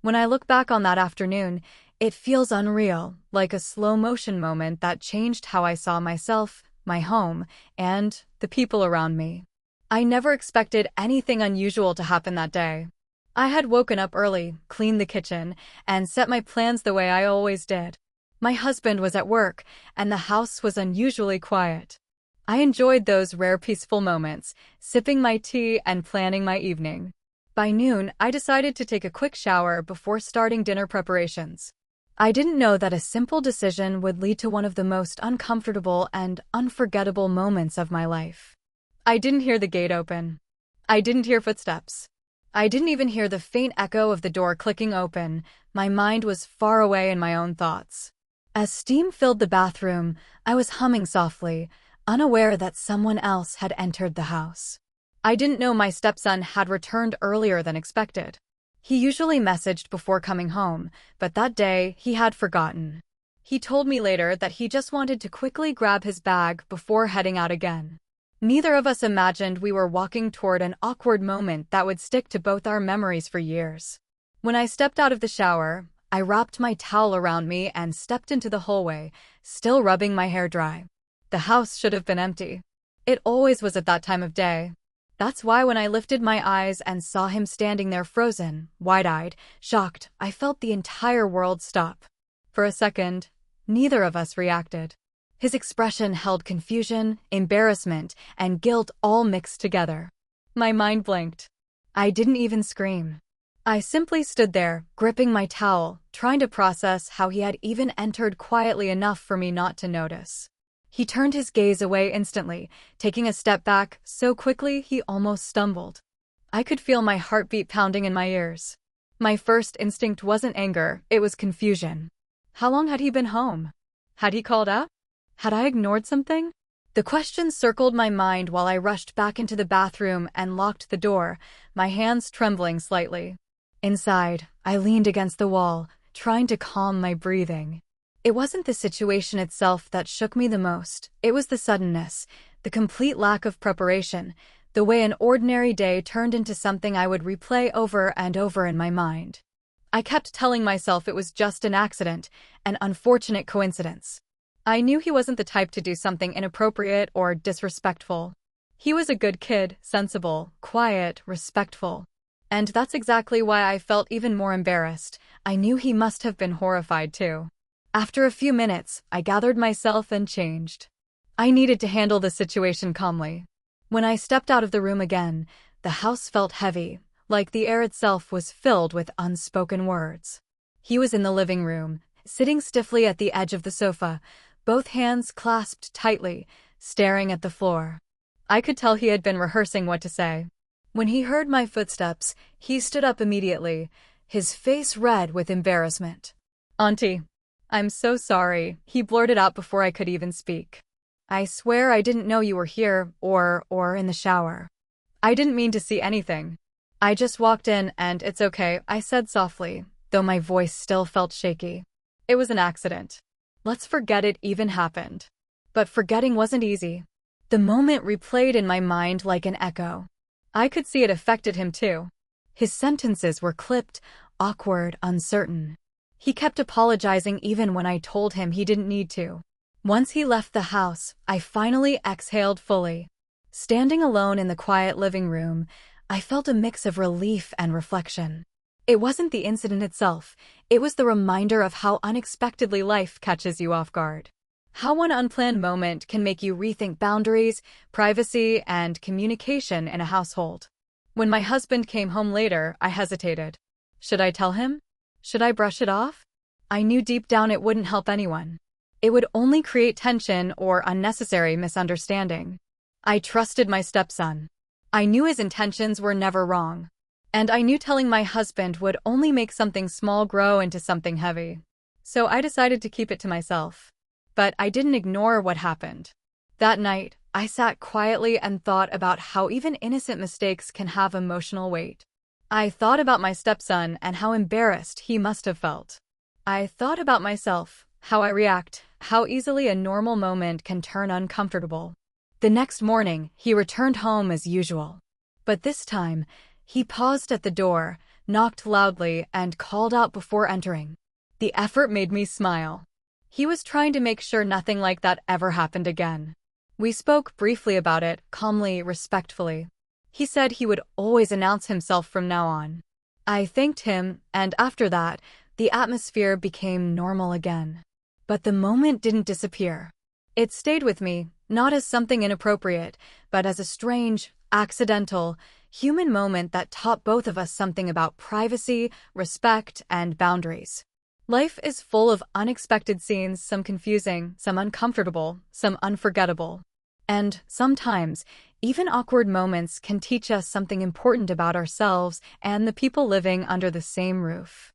When I look back on that afternoon, it feels unreal, like a slow-motion moment that changed how I saw myself, my home, and the people around me. I never expected anything unusual to happen that day. I had woken up early, cleaned the kitchen, and set my plans the way I always did. My husband was at work, and the house was unusually quiet. I enjoyed those rare peaceful moments, sipping my tea and planning my evening. By noon, I decided to take a quick shower before starting dinner preparations. I didn't know that a simple decision would lead to one of the most uncomfortable and unforgettable moments of my life. I didn't hear the gate open. I didn't hear footsteps. I didn't even hear the faint echo of the door clicking open. My mind was far away in my own thoughts. As steam filled the bathroom, I was humming softly, unaware that someone else had entered the house. I didn't know my stepson had returned earlier than expected. He usually messaged before coming home, but that day he had forgotten. He told me later that he just wanted to quickly grab his bag before heading out again. Neither of us imagined we were walking toward an awkward moment that would stick to both our memories for years. When I stepped out of the shower, I wrapped my towel around me and stepped into the hallway, still rubbing my hair dry. The house should have been empty. It always was at that time of day. That's why when I lifted my eyes and saw him standing there frozen, wide-eyed, shocked, I felt the entire world stop. For a second, neither of us reacted. His expression held confusion, embarrassment, and guilt all mixed together. My mind blinked. I didn't even scream. I simply stood there, gripping my towel, trying to process how he had even entered quietly enough for me not to notice. He turned his gaze away instantly, taking a step back so quickly he almost stumbled. I could feel my heartbeat pounding in my ears. My first instinct wasn't anger, it was confusion. How long had he been home? Had he called out? Had I ignored something? The questions circled my mind while I rushed back into the bathroom and locked the door, my hands trembling slightly. Inside, I leaned against the wall, trying to calm my breathing. It wasn't the situation itself that shook me the most, it was the suddenness, the complete lack of preparation, the way an ordinary day turned into something I would replay over and over in my mind. I kept telling myself it was just an accident, an unfortunate coincidence. I knew he wasn't the type to do something inappropriate or disrespectful. He was a good kid, sensible, quiet, respectful. And that's exactly why I felt even more embarrassed. I knew he must have been horrified too. After a few minutes, I gathered myself and changed. I needed to handle the situation calmly. When I stepped out of the room again, the house felt heavy, like the air itself was filled with unspoken words. He was in the living room, sitting stiffly at the edge of the sofa, both hands clasped tightly, staring at the floor. I could tell he had been rehearsing what to say. When he heard my footsteps, he stood up immediately, his face red with embarrassment. "Auntie, I'm so sorry," he blurted out before I could even speak. "I swear I didn't know you were here or in the shower. I didn't mean to see anything. I just walked in and it's okay," I said softly, though my voice still felt shaky. "It was an accident. Let's forget it even happened." But forgetting wasn't easy. The moment replayed in my mind like an echo. I could see it affected him too. His sentences were clipped, awkward, uncertain. He kept apologizing even when I told him he didn't need to. Once he left the house, I finally exhaled fully. Standing alone in the quiet living room, I felt a mix of relief and reflection. It wasn't the incident itself, it was the reminder of how unexpectedly life catches you off guard. How one unplanned moment can make you rethink boundaries, privacy, and communication in a household. When my husband came home later, I hesitated. Should I tell him? Should I brush it off? I knew deep down it wouldn't help anyone. It would only create tension or unnecessary misunderstanding. I trusted my stepson. I knew his intentions were never wrong. And I knew telling my husband would only make something small grow into something heavy. So I decided to keep it to myself. But I didn't ignore what happened. That night, I sat quietly and thought about how even innocent mistakes can have emotional weight. I thought about my stepson and how embarrassed he must have felt. I thought about myself, how I react, how easily a normal moment can turn uncomfortable. The next morning, he returned home as usual. But this time, he paused at the door, knocked loudly, and called out before entering. The effort made me smile. He was trying to make sure nothing like that ever happened again. We spoke briefly about it, calmly, respectfully. He said he would always announce himself from now on. I thanked him, and after that, the atmosphere became normal again. But the moment didn't disappear. It stayed with me, not as something inappropriate, but as a strange, accidental, human moment that taught both of us something about privacy, respect, and boundaries. Life is full of unexpected scenes, some confusing, some uncomfortable, some unforgettable. And sometimes, even awkward moments can teach us something important about ourselves and the people living under the same roof.